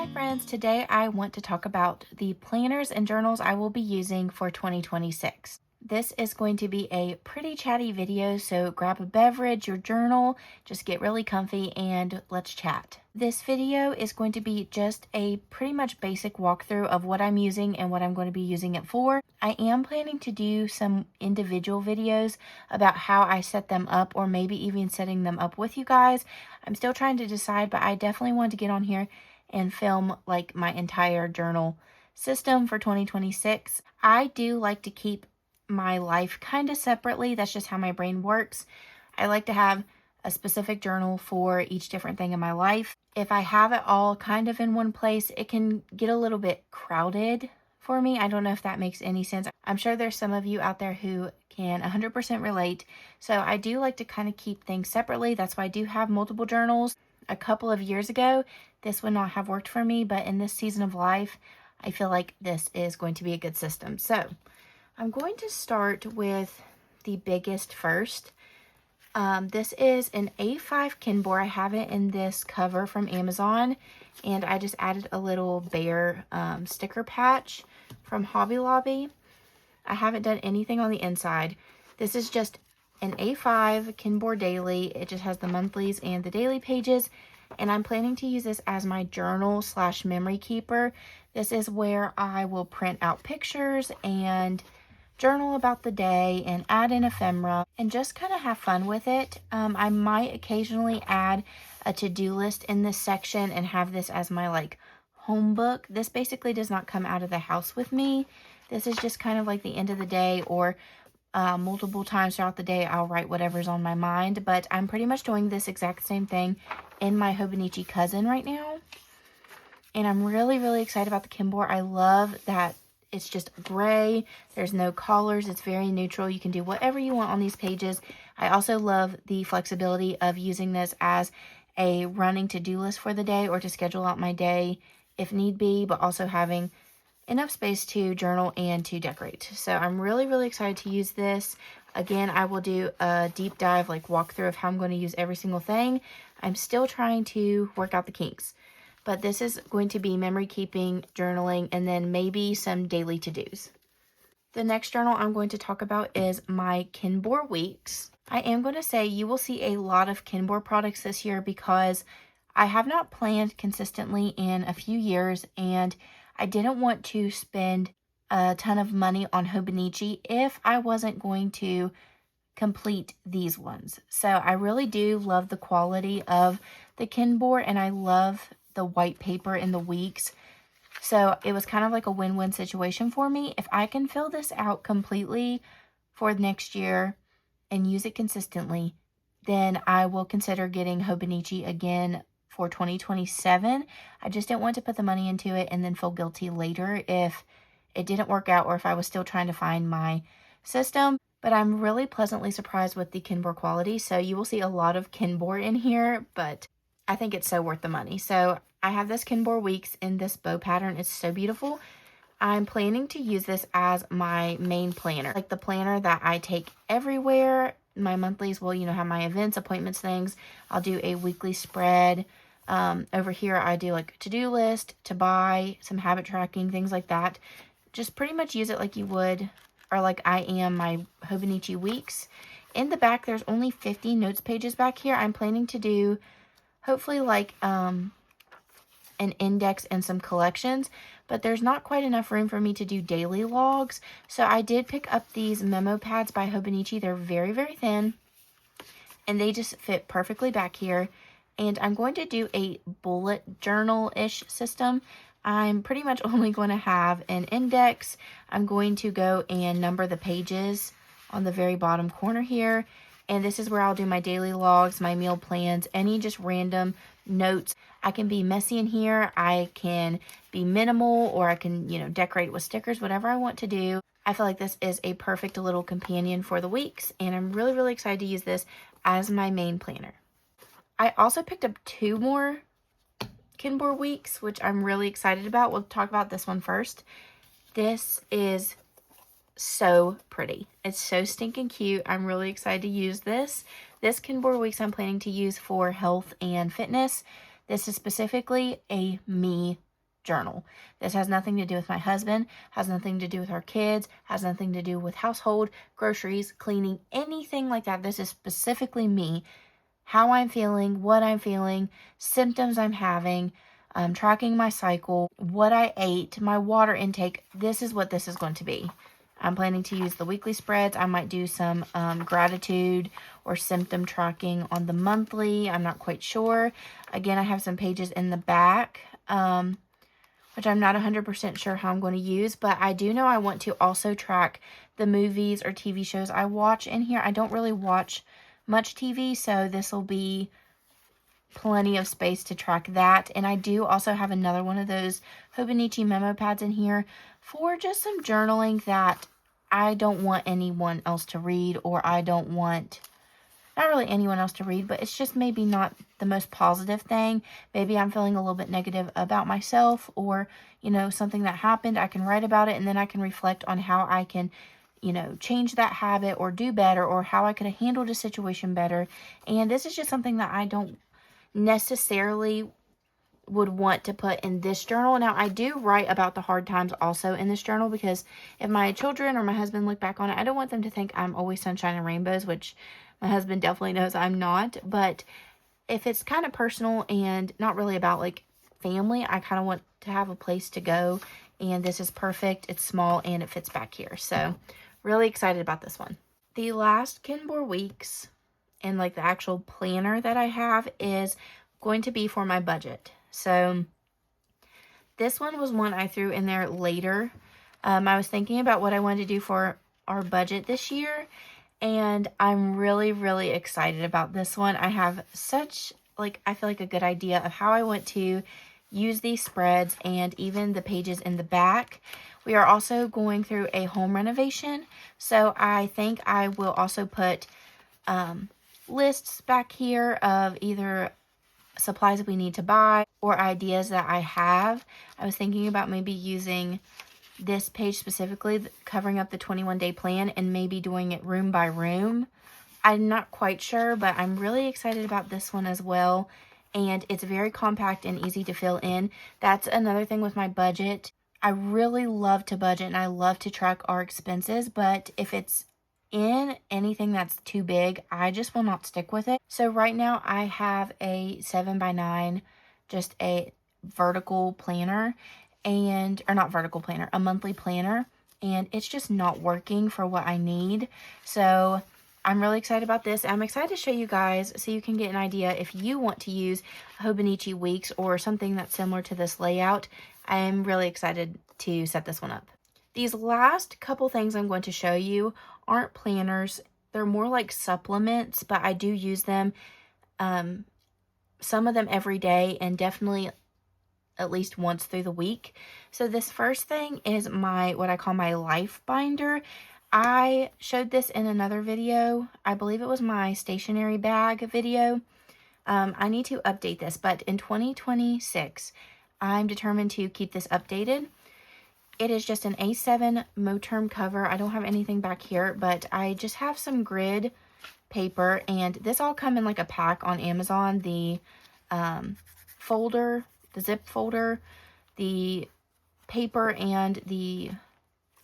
Hi friends, today I want to talk about the planners and journals I will be using for 2026. This is going to be a pretty chatty video, so grab a beverage, your journal, just get really comfy and let's chat. This video is going to be just a pretty much basic walkthrough of what I'm using and what I'm going to be using it for. I am planning to do some individual videos about how I set them up, or maybe even setting them up with you guys. I'm still trying to decide, but I definitely want to get on here and film like my entire journal system for 2026. I do like to keep my life kind of separately. That's just how my brain works. I like to have a specific journal for each different thing in my life. If I have it all kind of in one place, it can get a little bit crowded for me. I don't know if that makes any sense. I'm sure there's some of you out there who can 100% relate. So I do like to kind of keep things separately. That's why I do have multiple journals. A couple of years ago, this would not have worked for me, but in this season of life, I feel like this is going to be a good system. So I'm going to start with the biggest first. This is an A5 Kinbor. I have it in this cover from Amazon, and I just added a little bear sticker patch from Hobby Lobby. I haven't done anything on the inside. This is just an A5 Kinbor Daily. It just has the monthlies and the daily pages, and I'm planning to use this as my journal / memory keeper. This is where I will print out pictures and journal about the day and add in ephemera and just kind of have fun with it. I might occasionally add a to-do list in this section and have this as my like home book. This basically does not come out of the house with me. This is just kind of like the end of the day, or multiple times throughout the day I'll write whatever's on my mind. But I'm pretty much doing this exact same thing in my Hobonichi Cousin right now, and I'm really excited about the Kinbor. I love that it's just gray. There's no collars. It's very neutral. You can do whatever you want on these pages. I also love the flexibility of using this as a running to-do list for the day, or to schedule out my day if need be, but also having enough space to journal and to decorate. So I'm really excited to use this. Again, I will do a deep dive, like walkthrough of how I'm going to use every single thing. I'm still trying to work out the kinks, but this is going to be memory keeping, journaling, and then maybe some daily to-dos. The next journal I'm going to talk about is my Kinbor Weeks. I am going to say you will see a lot of Kinbor products this year because I have not planned consistently in a few years, and I didn't want to spend a ton of money on Hobonichi if I wasn't going to complete these ones. So I really do love the quality of the Kinbor, and I love the white paper in the weeks. So it was kind of like a win-win situation for me. If I can fill this out completely for next year and use it consistently, then I will consider getting Hobonichi again for 2027. I just didn't want to put the money into it and then feel guilty later if it didn't work out, or if I was still trying to find my system. But I'm really pleasantly surprised with the Kinbor quality. So you will see a lot of Kinbor in here, but I think it's so worth the money. So I have this Kinbor Weeks in this bow pattern. It's so beautiful. I'm planning to use this as my main planner, like the planner that I take everywhere. My monthlies will, have my events, appointments, things. I'll do a weekly spread. Over here, I do like to-do list, to buy, some habit tracking, things like that. Just pretty much use it like you would, or like I am my Hobonichi Weeks. In the back, there's only 50 notes pages back here. I'm planning to do hopefully like an index and some collections, but there's not quite enough room for me to do daily logs. So I did pick up these memo pads by Hobonichi. They're very thin, and they just fit perfectly back here. And I'm going to do a bullet journal-ish system. I'm pretty much only going to have an index. I'm going to go and number the pages on the very bottom corner here. And this is where I'll do my daily logs, my meal plans, any just random notes. I can be messy in here. I can be minimal, or I can, decorate with stickers, whatever I want to do. I feel like this is a perfect little companion for the weeks, and I'm really excited to use this as my main planner. I also picked up 2 more Kinbor Weeks, which I'm really excited about. We'll talk about this one first. This is so pretty. It's so stinking cute. I'm really excited to use this. This Kinbor Weeks I'm planning to use for health and fitness. This is specifically a me journal. This has nothing to do with my husband, has nothing to do with our kids, has nothing to do with household, groceries, cleaning, anything like that. This is specifically me, how I'm feeling, what I'm feeling, symptoms I'm having, tracking my cycle, what I ate, my water intake. This is what this is going to be. I'm planning to use the weekly spreads. I might do some gratitude or symptom tracking on the monthly. I'm not quite sure. Again, I have some pages in the back, which I'm not 100% sure how I'm going to use, but I do know I want to also track the movies or TV shows I watch in here. I don't really watch much TV, so this will be plenty of space to track that. And I do also have another one of those Hobonichi memo pads in here for just some journaling that I don't want anyone else to read, or I don't want, not really anyone else to read, but it's just maybe not the most positive thing. Maybe I'm feeling a little bit negative about myself, or, you know, something that happened. I can write about it, and then I can reflect on how I can, you know, change that habit or do better, or how I could have handled a situation better. And this is just something that I don't necessarily would want to put in this journal. Now, I do write about the hard times also in this journal, because if my children or my husband look back on it, I don't want them to think I'm always sunshine and rainbows, which my husband definitely knows I'm not. But if it's kind of personal and not really about like family, I kind of want to have a place to go, and this is perfect. It's small and it fits back here. So really excited about this one. The last Kinbor weeks and like the actual planner that I have is going to be for my budget. So this one was one I threw in there later. I was thinking about what I wanted to do for our budget this year, and I'm really, really excited about this one. I have such, like, I feel like a good idea of how I want to use these spreads and even the pages in the back. We are also going through a home renovation, so I think I will also put lists back here of either supplies that we need to buy or ideas that I have. I was thinking about maybe using this page specifically, covering up the 21-day plan, and maybe doing it room by room. I'm not quite sure, but I'm really excited about this one as well. And it's very compact and easy to fill in. That's another thing with my budget. I really love to budget and I love to track our expenses, but if it's in anything that's too big, I just will not stick with it. So right now I have a 7x9, just a vertical planner, or not vertical planner, a monthly planner, and it's just not working for what I need. So I'm really excited about this. I'm excited to show you guys so you can get an idea if you want to use Hobonichi Weeks or something that's similar to this layout. I'm really excited to set this one up. These last couple things I'm going to show you aren't planners. They're more like supplements, but I do use them, some of them every day, and definitely at least once through the week. So this first thing is what I call my life binder. I showed this in another video. I believe it was my stationery bag video. I need to update this, but in 2026, I'm determined to keep this updated. It is just an A7 Moterm cover. I don't have anything back here, but I just have some grid paper, and this all come in like a pack on Amazon. The folder, the zip folder, the paper, and the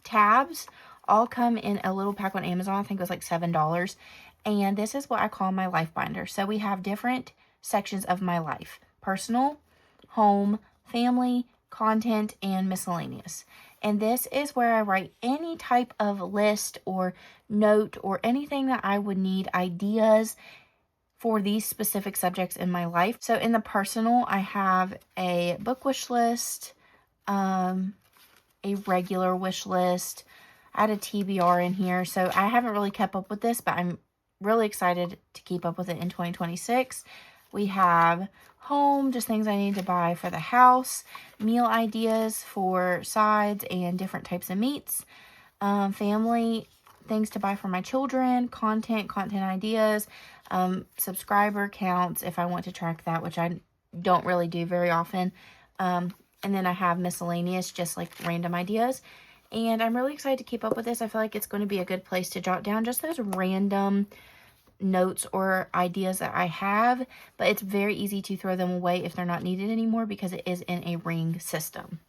tabs all come in a little pack on Amazon. I think it was like $7. And this is what I call my life binder. So we have different sections of my life: personal, home, family, content, and miscellaneous. And this is where I write any type of list or note or anything that I would need, ideas for these specific subjects in my life. So in the personal, I have a book wish list, a regular wish list. I had a TBR in here, so I haven't really kept up with this, but I'm really excited to keep up with it in 2026. We have home, just things I need to buy for the house, meal ideas for sides and different types of meats, family, things to buy for my children, content ideas, subscriber counts if I want to track that, which I don't really do very often. And then I have miscellaneous, just like random ideas. And I'm really excited to keep up with this. I feel like it's going to be a good place to jot down just those random notes or ideas that I have, but it's very easy to throw them away if they're not needed anymore because it is in a ring system.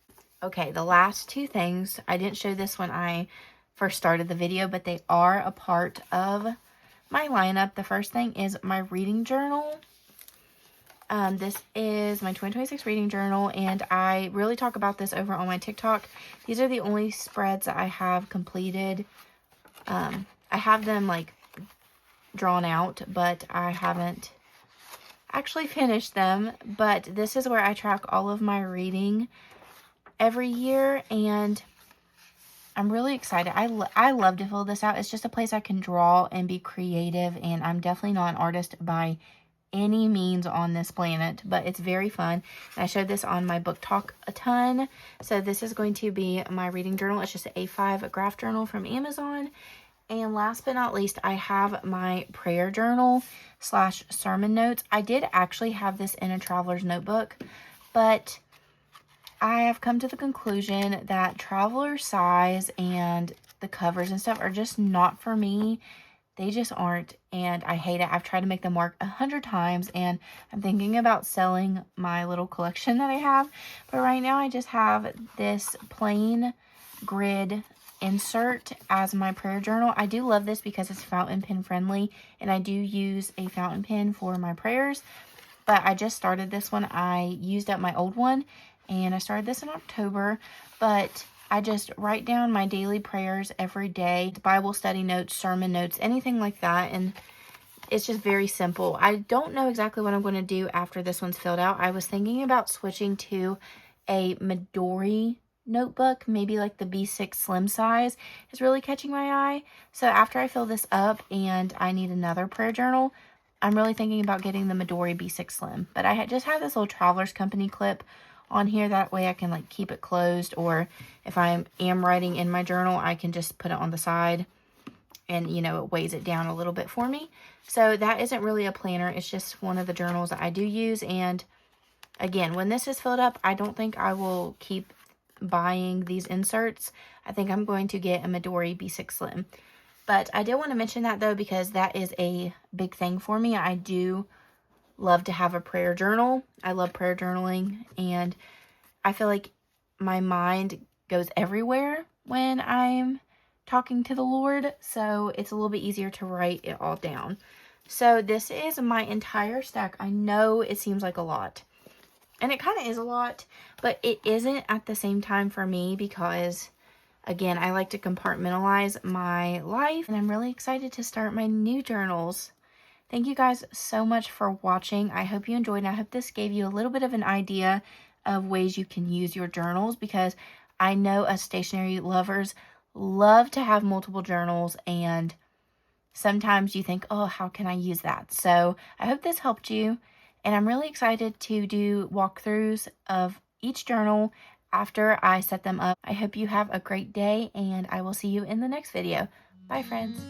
Okay, the last two things, I didn't show this when I first started the video, but they are a part of my lineup. The first thing is my reading journal. This is my 2026 reading journal, and I really talk about this over on my TikTok. These are the only spreads that I have completed. I have them like drawn out, but I haven't actually finished them. But this is where I track all of my reading every year, and I'm really excited. I love to fill this out. It's just a place I can draw and be creative, and I'm definitely not an artist by any means on this planet, but it's very fun. And I showed this on my book talk a ton. So this is going to be my reading journal. It's just an A5 graph journal from Amazon. And last but not least, I have my prayer journal / sermon notes. I did actually have this in a traveler's notebook, but I have come to the conclusion that traveler size and the covers and stuff are just not for me. They just aren't, and I hate it. I've tried to make them work 100 times, and I'm thinking about selling my little collection that I have. But right now, I just have this plain grid insert as my prayer journal. I do love this because it's fountain pen friendly, and I do use a fountain pen for my prayers. But I just started this one. I used up my old one, and I started this in October. But I just write down my daily prayers every day, Bible study notes, sermon notes, anything like that. And it's just very simple. I don't know exactly what I'm going to do after this one's filled out. I was thinking about switching to a Midori notebook, maybe like the B6 slim size is really catching my eye. So after I fill this up and I need another prayer journal, I'm really thinking about getting the Midori B6 slim. But I just have this little Travelers Company clip on here. That way I can like keep it closed, or if I am writing in my journal, I can just put it on the side and, you know, it weighs it down a little bit for me. So that isn't really a planner. It's just one of the journals that I do use. And again, when this is filled up, I don't think I will keep buying these inserts. I think I'm going to get a Midori B6 Slim. But I did want to mention that though, because that is a big thing for me. I do love to have a prayer journal. I love prayer journaling, and I feel like my mind goes everywhere when I'm talking to the Lord, so it's a little bit easier to write it all down. So this is my entire stack. I know it seems like a lot, and it kind of is a lot, but it isn't at the same time for me because, again, I like to compartmentalize my life, and I'm really excited to start my new journals. Thank you guys so much for watching. I hope you enjoyed, and I hope this gave you a little bit of an idea of ways you can use your journals, because I know us stationery lovers love to have multiple journals, and sometimes you think, oh, how can I use that? So I hope this helped you, and I'm really excited to do walkthroughs of each journal after I set them up. I hope you have a great day, and I will see you in the next video. Bye, friends.